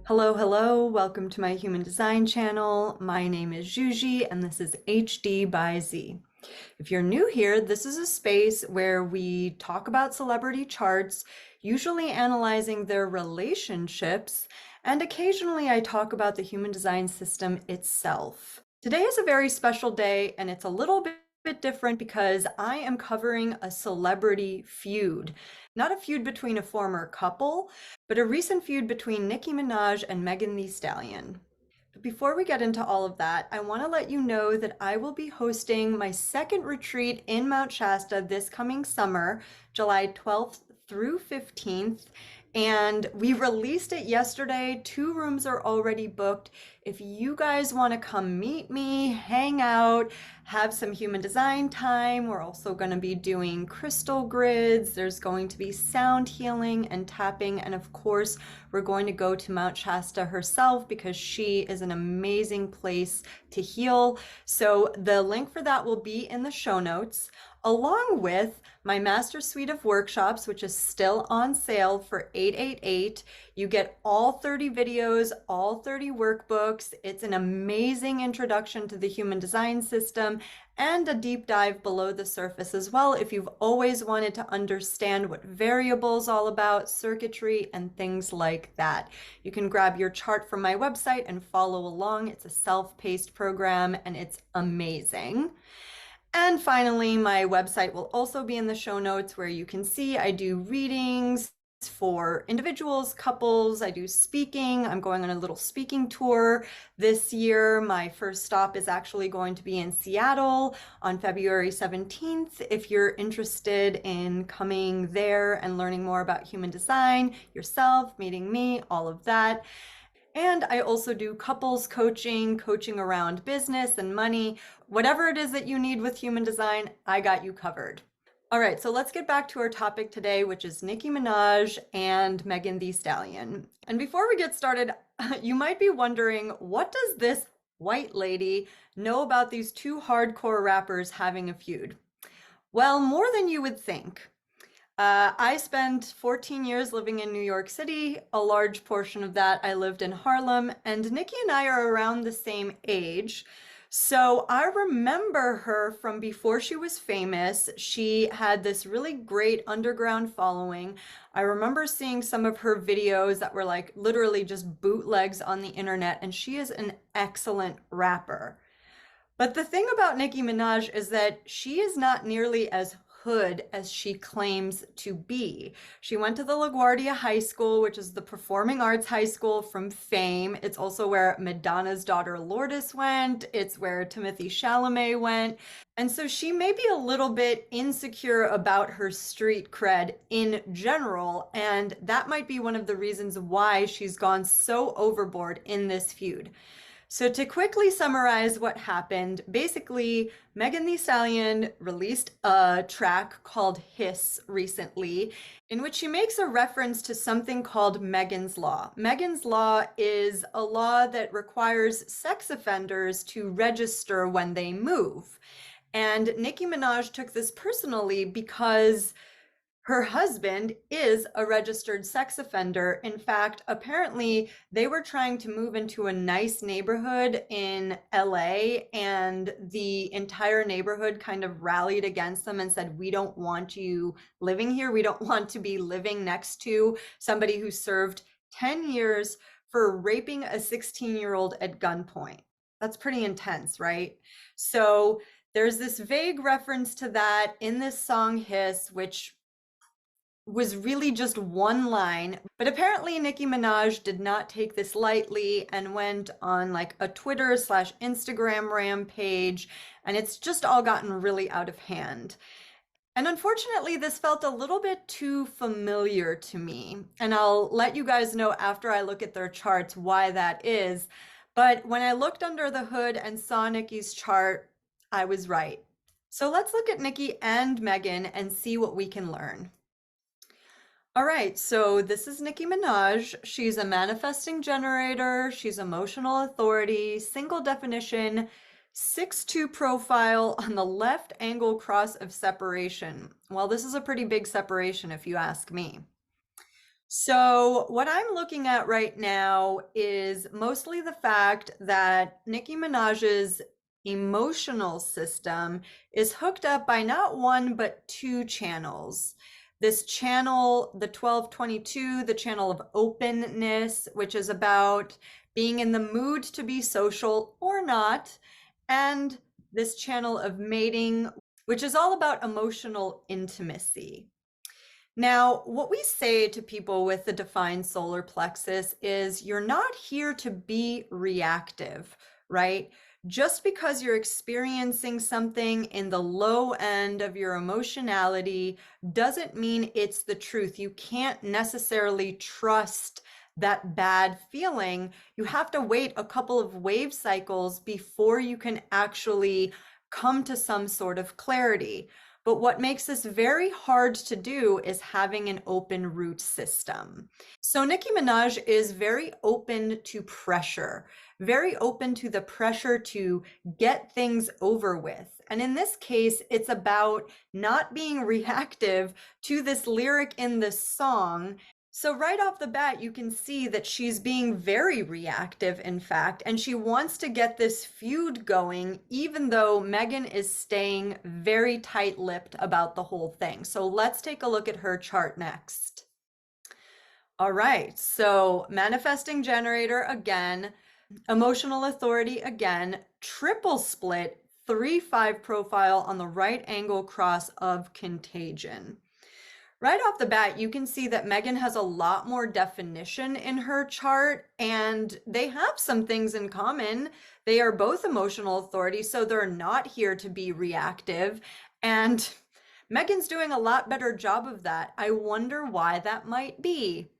Hello, hello, welcome to my human design channel. My name is Juji and this is HD by Z. If you're new here, this is a space where we talk about celebrity charts, usually analyzing their relationships, and occasionally I talk about the human design system itself. Today is a very special day and it's a little bit different because I am covering a celebrity feud. Not a feud between a former couple, but a recent feud between Nicki Minaj and Megan Thee Stallion. But before we get into all of that, I want to let you know that I will be hosting my second retreat in Mount Shasta this coming summer, July 12th through 15th. And we released it yesterday. 2 rooms are already booked. If you guys want to come meet me, hang out, have some human design time, we're also going to be doing crystal grids. There's going to be sound healing and tapping. And of course, we're going to go to Mount Shasta herself because she is an amazing place to heal. So the link for that will be in the show notes, along with my master suite of workshops, which is still on sale for $888. You get all 30 videos, all 30 workbooks. It's an amazing introduction to the human design system and a deep dive below the surface as well if you've always wanted to understand what variables all about, circuitry, and things like that. You can grab your chart from my website and follow along. It's a self-paced program and it's amazing. And finally, my website will also be in the show notes where you can see I do readings for individuals, couples, I do speaking. I'm going on a little speaking tour this year. My first stop is actually going to be in Seattle on February 17th. If you're interested in coming there and learning more about human design, yourself, meeting me, all of that. And I also do couples coaching, coaching around business and money. Whatever it is that you need with human design, I got you covered. All right, so let's get back to our topic today, which is Nicki Minaj and Megan Thee Stallion. And before we get started, you might be wondering, what does this white lady know about these 2 hardcore rappers having a feud? Well, more than you would think. I spent 14 years living in New York City. A large portion of that I lived in Harlem, and Nicki and I are around the same age. So I remember her from before she was famous. She had this really great underground following. I remember seeing some of her videos that were like literally just bootlegs on the internet, and she is an excellent rapper. But the thing about Nicki Minaj is that she is not nearly as hood as she claims to be. She went to the LaGuardia High School, which is the performing arts high school from Fame. It's also where Madonna's daughter Lourdes went. It's where Timothy Chalamet went. And so she may be a little bit insecure about her street cred in general, and that might be one of the reasons why she's gone so overboard in this feud. So to quickly summarize what happened, basically Megan Thee Stallion released a track called Hiss recently, in which she makes a reference to something called Megan's Law. Megan's Law is a law that requires sex offenders to register when they move. And Nicki Minaj took this personally because her husband is a registered sex offender. In fact, apparently they were trying to move into a nice neighborhood in LA, and the entire neighborhood kind of rallied against them and said, "We don't want you living here. We don't want to be living next to somebody who served 10 years for raping a 16-year-old at gunpoint." That's pretty intense, right? So there's this vague reference to that in this song Hiss, which was really just one line, but apparently Nicki Minaj did not take this lightly and went on like a Twitter/Instagram rampage, and it's just all gotten really out of hand. And unfortunately, this felt a little bit too familiar to me, and I'll let you guys know after I look at their charts why that is. But when I looked under the hood and saw Nicki's chart, I was right. So let's look at Nicki and Megan and see what we can learn. All right, so this is Nicki Minaj. She's a manifesting generator. She's emotional authority, single definition, 6'2" profile on the left angle cross of separation. Well, this is a pretty big separation if you ask me. So, what I'm looking at right now is mostly the fact that Nicki Minaj's emotional system is hooked up by not one, but two channels. This channel, the 1222, the channel of openness, which is about being in the mood to be social or not, and this channel of mating, which is all about emotional intimacy. Now, what we say to people with the defined solar plexus is you're not here to be reactive, right? Just because you're experiencing something in the low end of your emotionality doesn't mean it's the truth. You can't necessarily trust that bad feeling. You have to wait a couple of wave cycles before you can actually come to some sort of clarity. But what makes this very hard to do is having an open root system. So Nicki Minaj is very open to pressure, very open to the pressure to get things over with. And in this case, it's about not being reactive to this lyric in this song. So right off the bat, you can see that she's being very reactive, in fact, and she wants to get this feud going, even though Megan is staying very tight-lipped about the whole thing. So let's take a look at her chart next. All right, so manifesting generator again, emotional authority again, triple split, 3-5 profile on the right angle cross of contagion. Right off the bat, you can see that Megan has a lot more definition in her chart, and they have some things in common. They are both emotional authority, so they're not here to be reactive. And Megan's doing a lot better job of that. I wonder why that might be.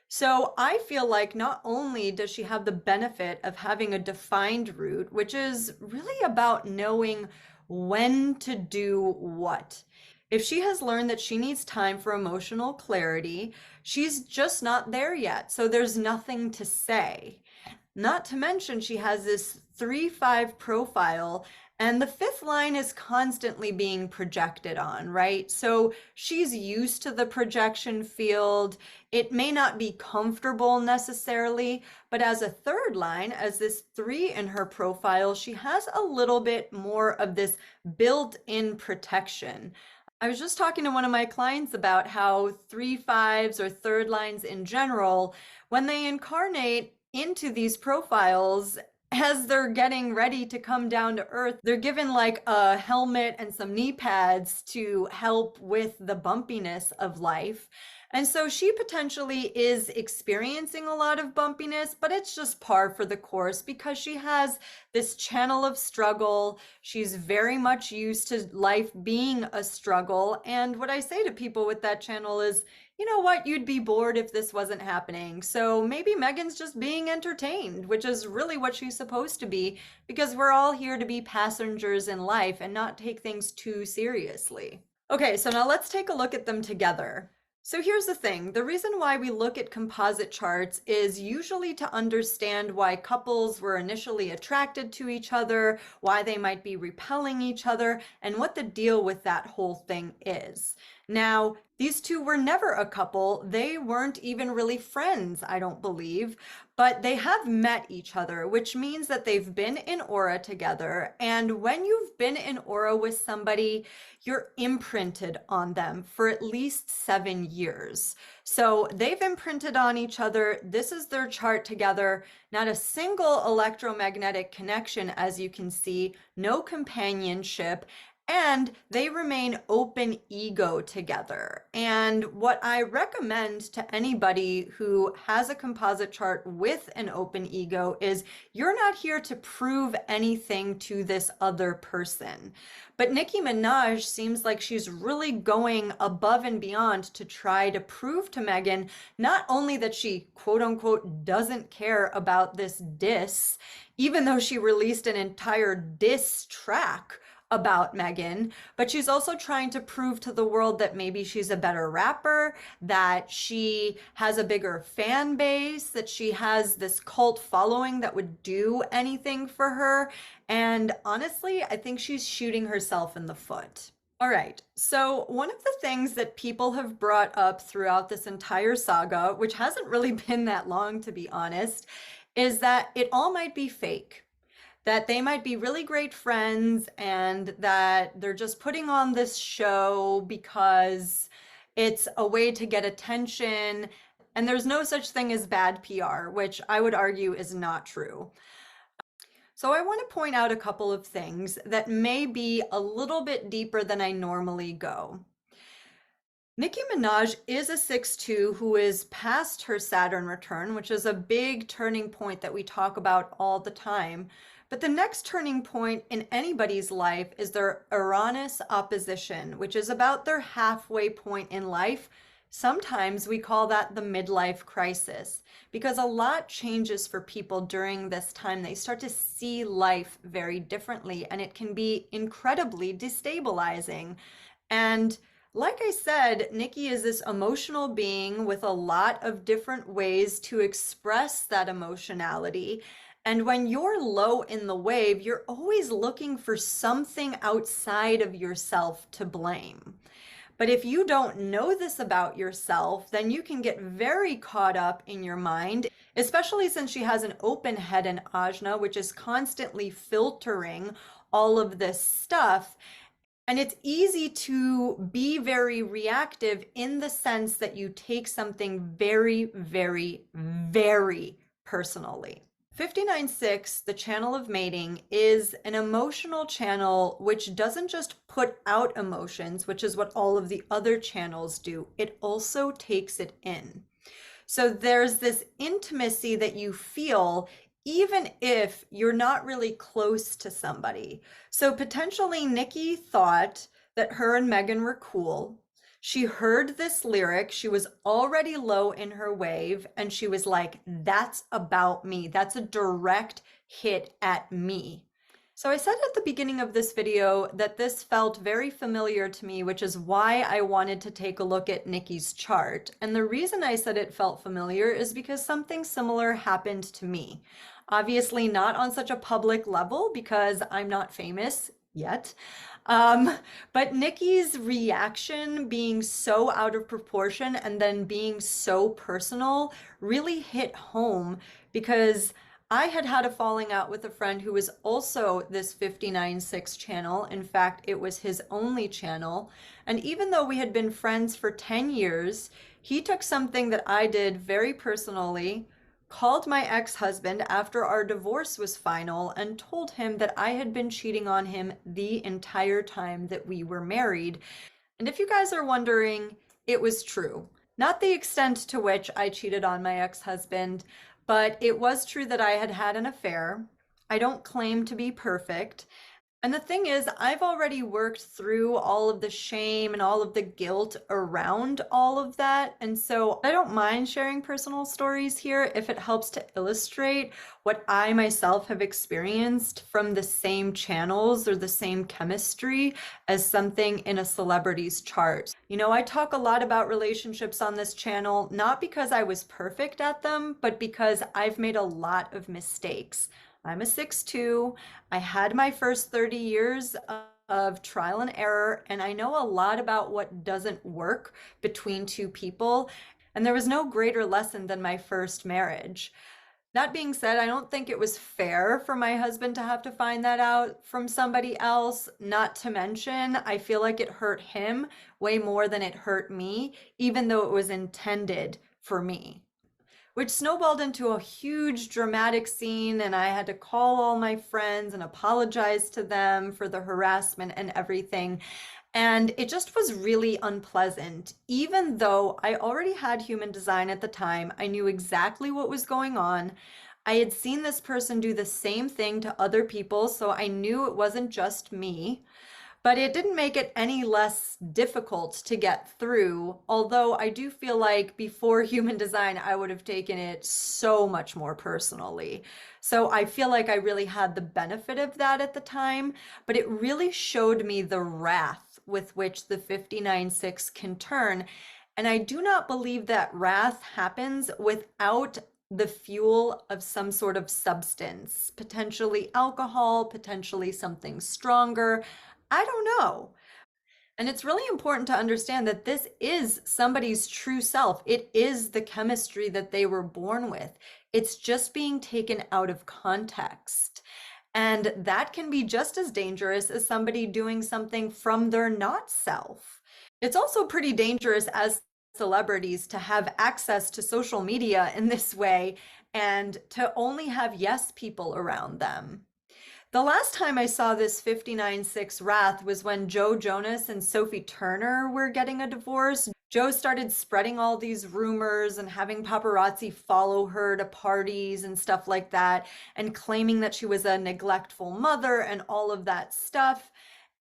So I feel like not only does she have the benefit of having a defined root, which is really about knowing when to do what. If she has learned that she needs time for emotional clarity, she's just not there yet. So there's nothing to say. Not to mention she has this 3-5 profile, and the fifth line is constantly being projected on, right? So she's used to the projection field. It may not be comfortable necessarily, but as a third line, as this 3 in her profile, she has a little bit more of this built-in protection. I was just talking to one of my clients about how 3-5s or third lines in general, when they incarnate into these profiles, as they're getting ready to come down to earth, they're given like a helmet and some knee pads to help with the bumpiness of life. And so she potentially is experiencing a lot of bumpiness, but it's just par for the course because she has this channel of struggle. She's very much used to life being a struggle. And what I say to people with that channel is, you know what, you'd be bored if this wasn't happening. So maybe Megan's just being entertained, which is really what she's supposed to be, because we're all here to be passengers in life and not take things too seriously. Okay, so now let's take a look at them together. So here's the thing, the reason why we look at composite charts is usually to understand why couples were initially attracted to each other, why they might be repelling each other, and what the deal with that whole thing is. Now, these two were never a couple. They weren't even really friends, I don't believe, but they have met each other, which means that they've been in aura together. And when you've been in aura with somebody, you're imprinted on them for at least 7 years. So they've imprinted on each other. This is their chart together. Not a single electromagnetic connection, as you can see, no companionship. And they remain open ego together. And what I recommend to anybody who has a composite chart with an open ego is you're not here to prove anything to this other person. But Nicki Minaj seems like she's really going above and beyond to try to prove to Megan not only that she quote unquote doesn't care about this diss, even though she released an entire diss track about Megan, but she's also trying to prove to the world that maybe she's a better rapper, that she has a bigger fan base, that she has this cult following that would do anything for her. And honestly, I think she's shooting herself in the foot. All right. So, one of the things that people have brought up throughout this entire saga, which hasn't really been that long, to be honest, is that it all might be fake. That they might be really great friends and that they're just putting on this show because it's a way to get attention. And there's no such thing as bad PR, which I would argue is not true. So I want to point out a couple of things that may be a little bit deeper than I normally go. Nicki Minaj is a 6'2" who is past her Saturn return, which is a big turning point that we talk about all the time. But the next turning point in anybody's life is their Uranus opposition, which is about their halfway point in life. Sometimes we call that the midlife crisis because a lot changes for people during this time. They start to see life very differently, and it can be incredibly destabilizing. And like I said, Nicki is this emotional being with a lot of different ways to express that emotionality. And when you're low in the wave, you're always looking for something outside of yourself to blame. But if you don't know this about yourself, then you can get very caught up in your mind, especially since she has an open head in Ajna, which is constantly filtering all of this stuff. And it's easy to be very reactive in the sense that you take something very, very, very personally. 59.6, the channel of mating, is an emotional channel which doesn't just put out emotions, which is what all of the other channels do, it also takes it in. So there's this intimacy that you feel even if you're not really close to somebody. So potentially Nicki thought that her and Megan were cool. She heard this lyric. She was already low in her wave, and she was like, that's about me. That's a direct hit at me. So I said at the beginning of this video that this felt very familiar to me, which is why I wanted to take a look at Nicki's chart. And the reason I said it felt familiar is because something similar happened to me. Obviously not on such a public level because I'm not famous yet. But Nicki's reaction being so out of proportion and then being so personal really hit home because I had had a falling out with a friend who was also this 59.6 channel. In fact, it was his only channel. And even though we had been friends for 10 years, he took something that I did very personally, called my ex-husband after our divorce was final, and told him that I had been cheating on him the entire time that we were married. And if you guys are wondering, it was true. Not the extent to which I cheated on my ex-husband, but it was true that I had had an affair. I don't claim to be perfect. And the thing is, I've already worked through all of the shame and all of the guilt around all of that. And so I don't mind sharing personal stories here if it helps to illustrate what I myself have experienced from the same channels or the same chemistry as something in a celebrity's chart. You know, I talk a lot about relationships on this channel, not because I was perfect at them, but because I've made a lot of mistakes. I'm a 6'2". I had my first 30 years of trial and error, and I know a lot about what doesn't work between two people. And there was no greater lesson than my first marriage. That being said, I don't think it was fair for my husband to have to find that out from somebody else. Not to mention, I feel like it hurt him way more than it hurt me, even though it was intended for me, which snowballed into a huge dramatic scene, and I had to call all my friends and apologize to them for the harassment and everything. And it just was really unpleasant. Even though I already had human design at the time, I knew exactly what was going on. I had seen this person do the same thing to other people, so I knew it wasn't just me. But it didn't make it any less difficult to get through, although I do feel like before human design, I would have taken it so much more personally. So I feel like I really had the benefit of that at the time, but it really showed me the wrath with which the 59.6 can turn. And I do not believe that wrath happens without the fuel of some sort of substance, potentially alcohol, potentially something stronger. I don't know. And it's really important to understand that this is somebody's true self. It is the chemistry that they were born with. It's just being taken out of context. And that can be just as dangerous as somebody doing something from their not self. It's also pretty dangerous as celebrities to have access to social media in this way and to only have yes people around them. The last time I saw this 59-6 wrath was when Joe Jonas and Sophie Turner were getting a divorce. Joe started spreading all these rumors and having paparazzi follow her to parties and stuff like that, and claiming that she was a neglectful mother and all of that stuff.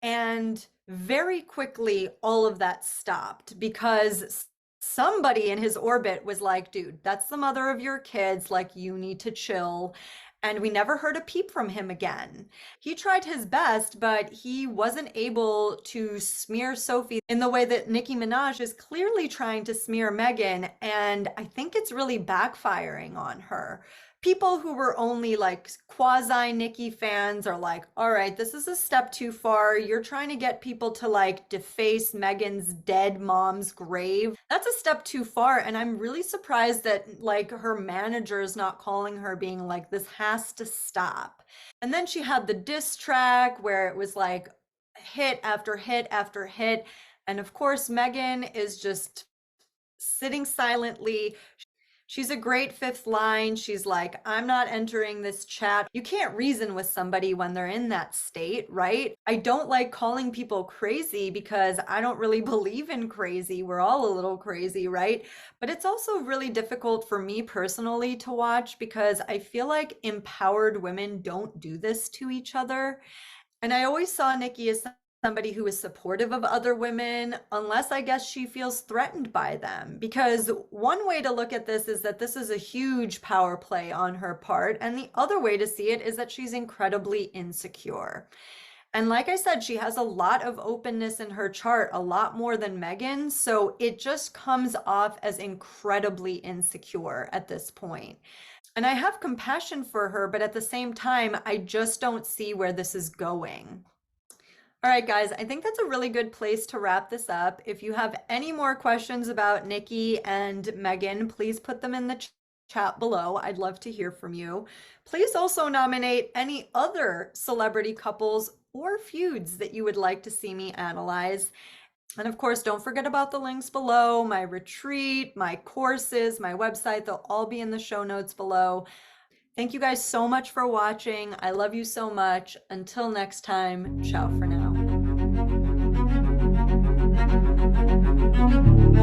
And very quickly, all of that stopped because somebody in his orbit was like, dude, that's the mother of your kids. Like, you need to chill. And we never heard a peep from him again. He tried his best, but he wasn't able to smear Sophie in the way that Nicki Minaj is clearly trying to smear Megan. And I think it's really backfiring on her. People who were only like quasi Nicki fans are like, all right, this is a step too far. You're trying to get people to like deface Megan's dead mom's grave. That's a step too far. And I'm really surprised that like her manager is not calling her, being like, this has to stop. And then she had the diss track where it was like hit after hit after hit. And of course, Megan is just sitting silently. She's a great fifth line. She's like, I'm not entering this chat. You can't reason with somebody when they're in that state, right? I don't like calling people crazy because I don't really believe in crazy. We're all a little crazy, right? But it's also really difficult for me personally to watch because I feel like empowered women don't do this to each other. And I always saw Nicki as somebody who is supportive of other women, unless I guess she feels threatened by them. Because one way to look at this is that this is a huge power play on her part. And the other way to see it is that she's incredibly insecure. And like I said, she has a lot of openness in her chart, a lot more than Megan. So it just comes off as incredibly insecure at this point. And I have compassion for her, but at the same time, I just don't see where this is going. All right, guys, I think that's a really good place to wrap this up. If you have any more questions about Nicki and Megan, please put them in the chat below. I'd love to hear from you. Please also nominate any other celebrity couples or feuds that you would like to see me analyze. And of course, don't forget about the links below, my retreat, my courses, my website. They'll all be in the show notes below. Thank you guys so much for watching. I love you so much. Until next time, ciao for now.